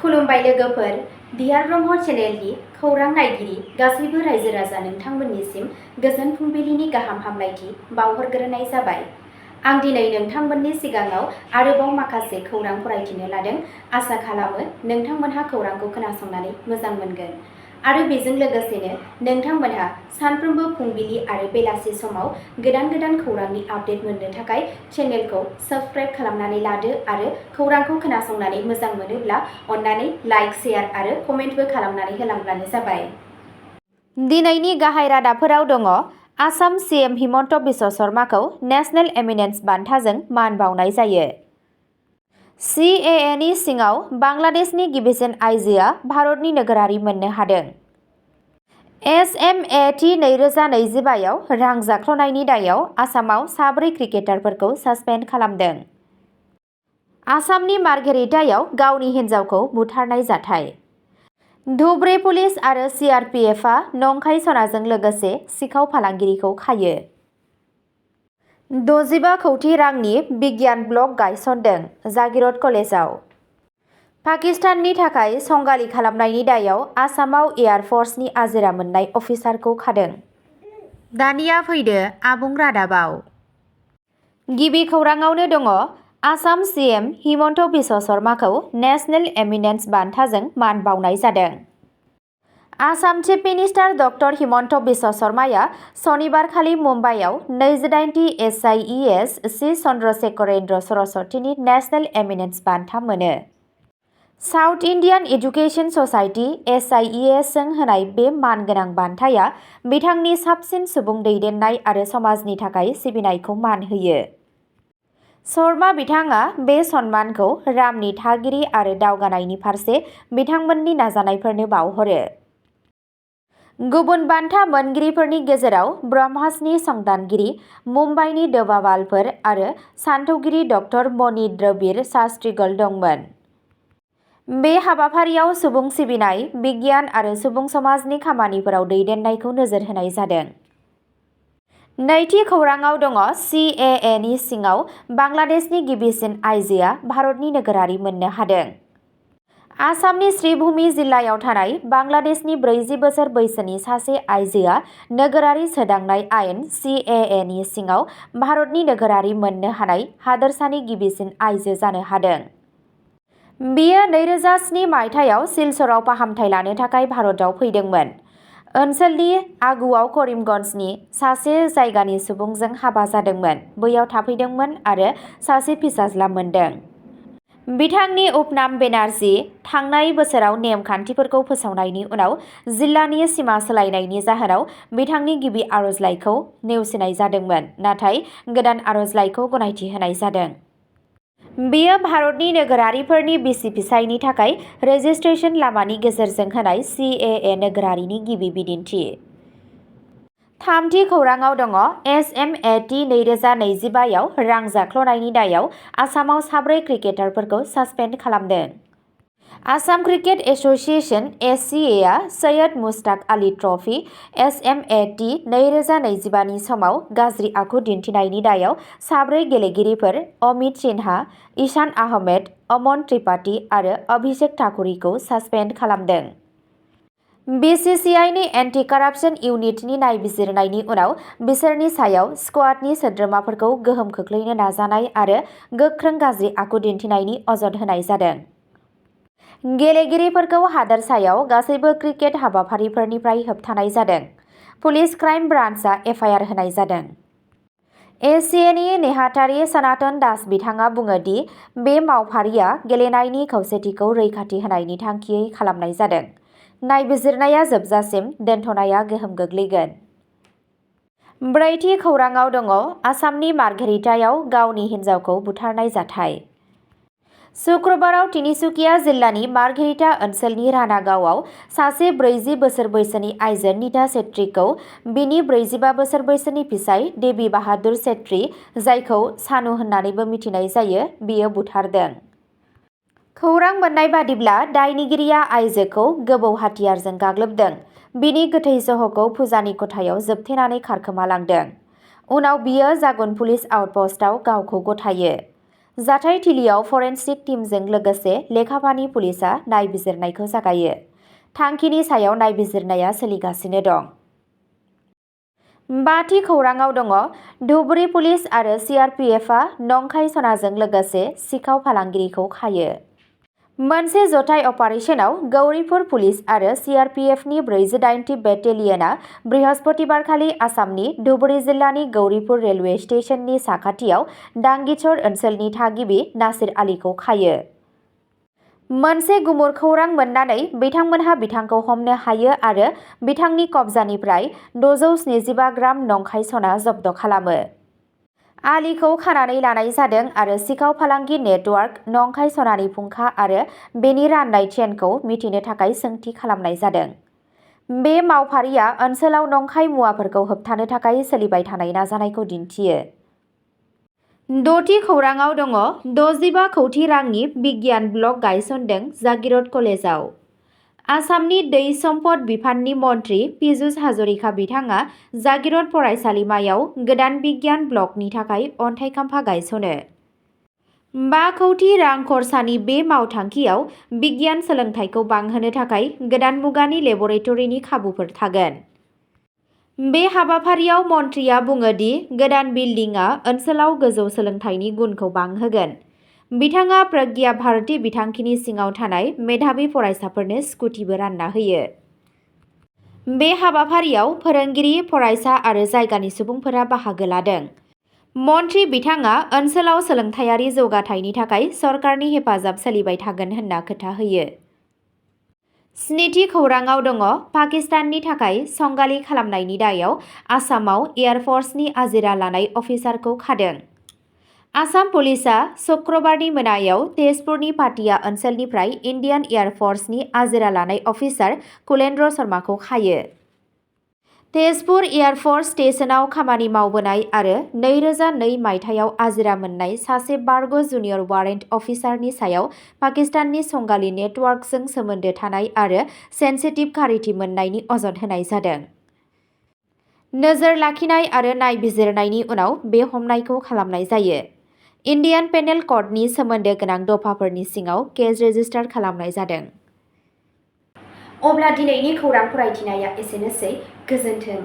खुलुमबाय लोगोफोर, बिहार ब्रह्म चेनेलनि खौरां नायगिरि गासैबो रायजो राजा नोंथांमोननिसिम गोजोन फुंबिलिनि गाहाम हामलायथि बावहरग्रोनाय जाबाय। आं दिनै नोंथांमोननि सिगाङाव आरोबाव माखासे खौरां फरायथिनो लादों। आसा खालामो नोंथांमोनहा खौरांखौ खोनासंनानै मोजां मोनगोन आरो बेजों लोगोसेनो नोंथांमोनहा सानफ्रोमबो फुंबिलि आरो बेलासि समाव गोदान खौरांनि आपडेट मोननो थाखाय चेनेलखौ साबस्क्राइब खालामनानै लादो आरो खौरांखौ खोनासंनानै मोजां मोनोब्ला अन्नानै लाइक, शेयार आरो कमेन्टबो खालामनानै होलांब्लानो जाबाय। दिनैनि गाहाय रादाबफोराव दङ। आसाम सीएम हिमन्त बिश्व शर्माखौ नेशनेल एमिनेन्स बान्थाजों मान बावनाय जायो। CAA नि सिङाव बांलादेशनि गिबिसिन आइजोआ भारतनि नोगोरारि मोननो हादों। SMAT 2025 आव रां जाख्ल'नायनि दायाव आसामाव 4 क्रिकेटारफोरखौ सासपेन्ड खालामदों। आसामनि मार्घेरिटायाव गावनि हिन्जावखौ बुथारनाय जाथाय। धुब्री पुलिस आरो CRPFआ नंखाय सनाजों लोगोसे सिखाव फालांगिरिखौ खायो। 65 कौटि रांनि बिगियान ब्लक गायसनदों जागिरद कलेजाव। पाकिस्ताननि थाखाय संगालि खालामनायनि दायाव आसामाव एयार फर्सनि आजिरा मोननाय अफिसारखौ खादों। दानिया फैदो आबुं रादाबाव। गिबि खौराङावनो दङ। आसाम सीएम हिमन्त बिश्व शर्माखौ नेशनेल एमिनेन्स बान्थाजों मान बावनाय जादों। Assam chief minister doctor Himanta Biswa शर्माया सनिबारखालि मुम्बाइआव 28थि SIES सि चन्द्रशेखरेन्द्र सरस्वतीनि नेशनेल एमिनेन्स बान्था मोनो। South Indian education society SIES जों होनाय बे मानगोनां बान्थाया बिथांनि साबसिन सुबुं दैदेननाय आरो समाजनि थाखाय सिबिनायखौ मान होयो। शर्मा बिथाङा बे सन्मानखौ रामनि थागिरि आरो दावगानायनि फारसे बिथांमोननि नाजानायफोरनो बावहरो। गुबुन बान्था मोनगिरिफोरनि गेजेराव ब्रह्मासनि संदानगिरि, मुम्बाइनि डोबावालफोर आरो सानथौगिरि डक्टर मणि द्रविड़ शास्त्रीगल दंमोन। बे हाबाफारियाव सुबुं सिबिनाय, बिगियान आरो सुबुं समाजनि खामानिफोराव दैदेननायखौ नोजोर होनाय जादों। नैथि खौराङाव दङ। CAA नि सिङाव बांलादेशनि गिबिसिन आइजोआ भारतनि नोगोरारि मोननो हादों। आसामनि श्रीभूमि जिल्लायाव थानाय बांलादेशनि 40 बोसोर बैसोनि सासे आइजोआ नोगोरारि सोदांनाय आयेन CAA नि सिङाव भारतनि नोगोरारि मोननो हानाय हादोरसानि गिबिसिन आइजो जानो हादों। बियो 2007 मायथाइयाव सिलचराव फाहामथाय लानो थाखाय भारतआव फैदोंमोन। ओनसोलनि आगुआव करिमगन्जनि सासे जायगानि सुबुंजों हाबा जादोंमोन, बैयाव थाफैदोंमोन आरो सासे फिसाज्ला मोनदों। बिथांनि उपनाम बेनार्जी थांनाय बोसोराव नेम खान्थिफोरखौ फोसावनायनि उनाव जिल्लानि सिमा सोलायनायनि जाहोनाव बिथांनि गिबि आर'जलाइखौ नेवसिनाय जादोंमोन, नाथाय गोदान आर'जलाइखौ गनायथि होनाय जादों। बेयो भारतनि नोगोरारिफोरनि बिसि-फिसायनि थाखाय रेजिस्ट्रेशन लामानि गेजेरजों होनाय CAA नोगोरारिनि गिबि बिदिन्थि। थामथि खौराङाव दङ। SMAT 2025 आव रां जाख्ल'नायनि दायाव आसामाव 4 क्रिकेटारफोरखौ सासपेन्ड खालामदों। आसाम क्रिकेट एस'सिएशन (ACA) आ सैयद मुश्ताक आली ट्रफी SMAT 2025 नि समाव गाज्रि आखु दिन्थिनायनि दायाव 4 गेलेगिरिफोर अमित सिन्हा, ईशान आहमेद, अमन त्रिपाठी आरो अभिषेक ठाकुरीखौ सासपेन्ड खालामदों। BCCI नि एन्टि कारापसन इउनिटनि नायबिजिरनायनि उनाव बिसोरनि सायाव स्क्वाडनि सोद्रोमाफोरखौ गोहोम खोख्लैनो नाजानाय आरो गोख्रों गाज्रि आखु दिन्थिनायनि अजद होनाय जादों। गेलेगिरिफोरखौ हादोरसायाव गासैबो क्रिकेट हाबाफारिफोरनिफ्राय होबथानाय जादों। पुलिस क्राइम ब्रान्चआ FIR होनाय जादों। ACA नि नेहाथारि सनातन दास बिथाङा बुङो दि बे मावफारिया गेलेनायनि खौसेथिखौ रैखाथि होनायनि थांखियै खालामनाय जादों। नायबिजिरनाया जोबजासिम दोनथ'नाया गोहोम गोग्लैगोन। ब्रैथि खौराङाव दङ। आसामनि मार्घेरिटायाव गावनि हिन्जावखौ बुथारनाय जाथाय। शुक्रबाराव तिनिसुकिया जिल्लानि मार्घेरिटा ओनसोलनि रानागावआव सासे 40 बोसोर बैसोनि आइजो नीता छेत्रीखौ बिनि 45 बोसोर बैसोनि फिसाय देबी बाहादुर छेत्री, जायखौ सानु होननानैबो मिथिनाय जायो, बियो बुथारदों। खौरां मोन्नाय बादिब्ला दायनिगिरिया आइजोखौ गोबौ हाथियारजों गाग्लोबदों, बिनि गोथै सह'खौ फुजानि खथायाव जोबथेनानै खारखोमालांदों। उनाव बियो जागुन पुलिस आउटपस्टआव गावखौ गथायो। जाथायथिलियाव फरेन्सिक टीमजों लोगोसे लेखापानि पुलिसआ नायबिजिरनायखौ जागायो। थांखिनि सायाव नायबिजिरनाया सोलिगासिनो दं। बाथि खौराङाव दङ धुबुरी पुलिस आरो CRPFआ नंखाय सनाजों लोगोसे सिखाव फालांगिरिखौ खायो। मोनसे जथाय अपारेशनाव गौरीपुर पुलिस आरो CRPFनि 48थि बेटेलियनआ बृहस्पतिबारखालि आसामनि धुबुरी जिल्लानि गौरीपुर रेलवे स्टेशननि साखाथियाव दांगिचर ओनसोलनि थागिबि नासिर आलीखौ खायो। मोनसे गुमुर खौरां मोननानै बिथांमोनहा बिथांखौ हमनो हायो आरो बिथांनि कब्जानिफ्राय 675 ग्राम नंखाय सना जब्द खालामो। आलीखौ खानानै लानाय जादों आरो सिखाव फालांगि नेटवर्क, नंखाय सनानि फुंखा आरो बेनि राननाय चेनखौ मिथिनो थाखाय सोंथि खालामनाय जादों। बे मावफारिया ओनसोलाव नंखाय मुवाफोरखौ होबथानो थाखाय सोलिबाय थानाय नाजानायखौ दिन्थियो। द'थि खौराङाव दङ 65 कौटि रांनि बिगियान ब्लक गायसनदों जागिरद कलेजाव। आसामनि दै सम्पद बिफाननि मन्थ्रि पीयूष हाजरिका बिथाङा जागिरद फरायसालिमायाव गोदान बिगियान ब्लकनि थाखाय अन्थाइ खाम्फा गायसनो। 5 कौटि रां खरसानि बे मावथांखियाव बिगियान सोलोंथाइखौ बांहोनो थाखाय गोदान मुगानि लेबरेटरिनि खाबुफोर थागोन। बे हाबाफारियाव मन्थ्रिया बुङो दि गोदान बिल्डिंआ ओनसोलाव गोजौ सोलोंथाइनि गुनखौ बांहोगोन। बिथाङा प्रज्ञा भारती बिथांखिनि सिङाव थानाय मेधाबी फरायसाफोरनो स्कुटिबो रानना होयो। बे हाबाफारियाव फोरोंगिरि, फरायसा आरो जायगानि सुबुंफोरा बाहागो लादों। मन्थ्रि बिथाङा ओनसोलाव सोलोंथायारि जौगाथायनि थाखाय सरकारनि हेफाजाब सोलिबाय थागोन होनना खोथा होयो। 7थि खौराङाव दङ पाकिस्ताननि थाखाय संगालि खालामनायनि दायाव आसामाव एयारफर्सनि आजिरा लानाय अफिसारखौ खादों। आसाम पुलिसआ शुक्रबारनि मोनायाव तेजपुरनि पाटिया ओनसोलनिफ्राय इन्डियान एयारफर्सनि आजिरा लानाय अफिसार कुलेन्द्र शर्माखौ खायो। तेजपुर एयारफर्स स्टेशनाव खामानि मावबोनाय आरो 2002 मायथाइयाव आजिरा मोननाय सासे बारग' जुनियर वारेन्ट अफिसारनि सायाव पाकिस्ताननि संगालि नेटवर्कजों सोमोन्दो थानाय आरो सेन्सिटिभ खारिथि मोननायनि अजद होनाय जादों। नोजोर लाखिनाय आरो नायबिजिरनायनि उनाव बे हमनायखौ खालामनाय जायो। इन्डियान पेनेल क'डनि सोमोन्दो गोनां दफाफोरनि सिङाव केस रेजिस्टार खालामनाय जादों। अब्ला दिनैनि खौरां फरायथिनाया एसेनोसै। गोजोन्थों।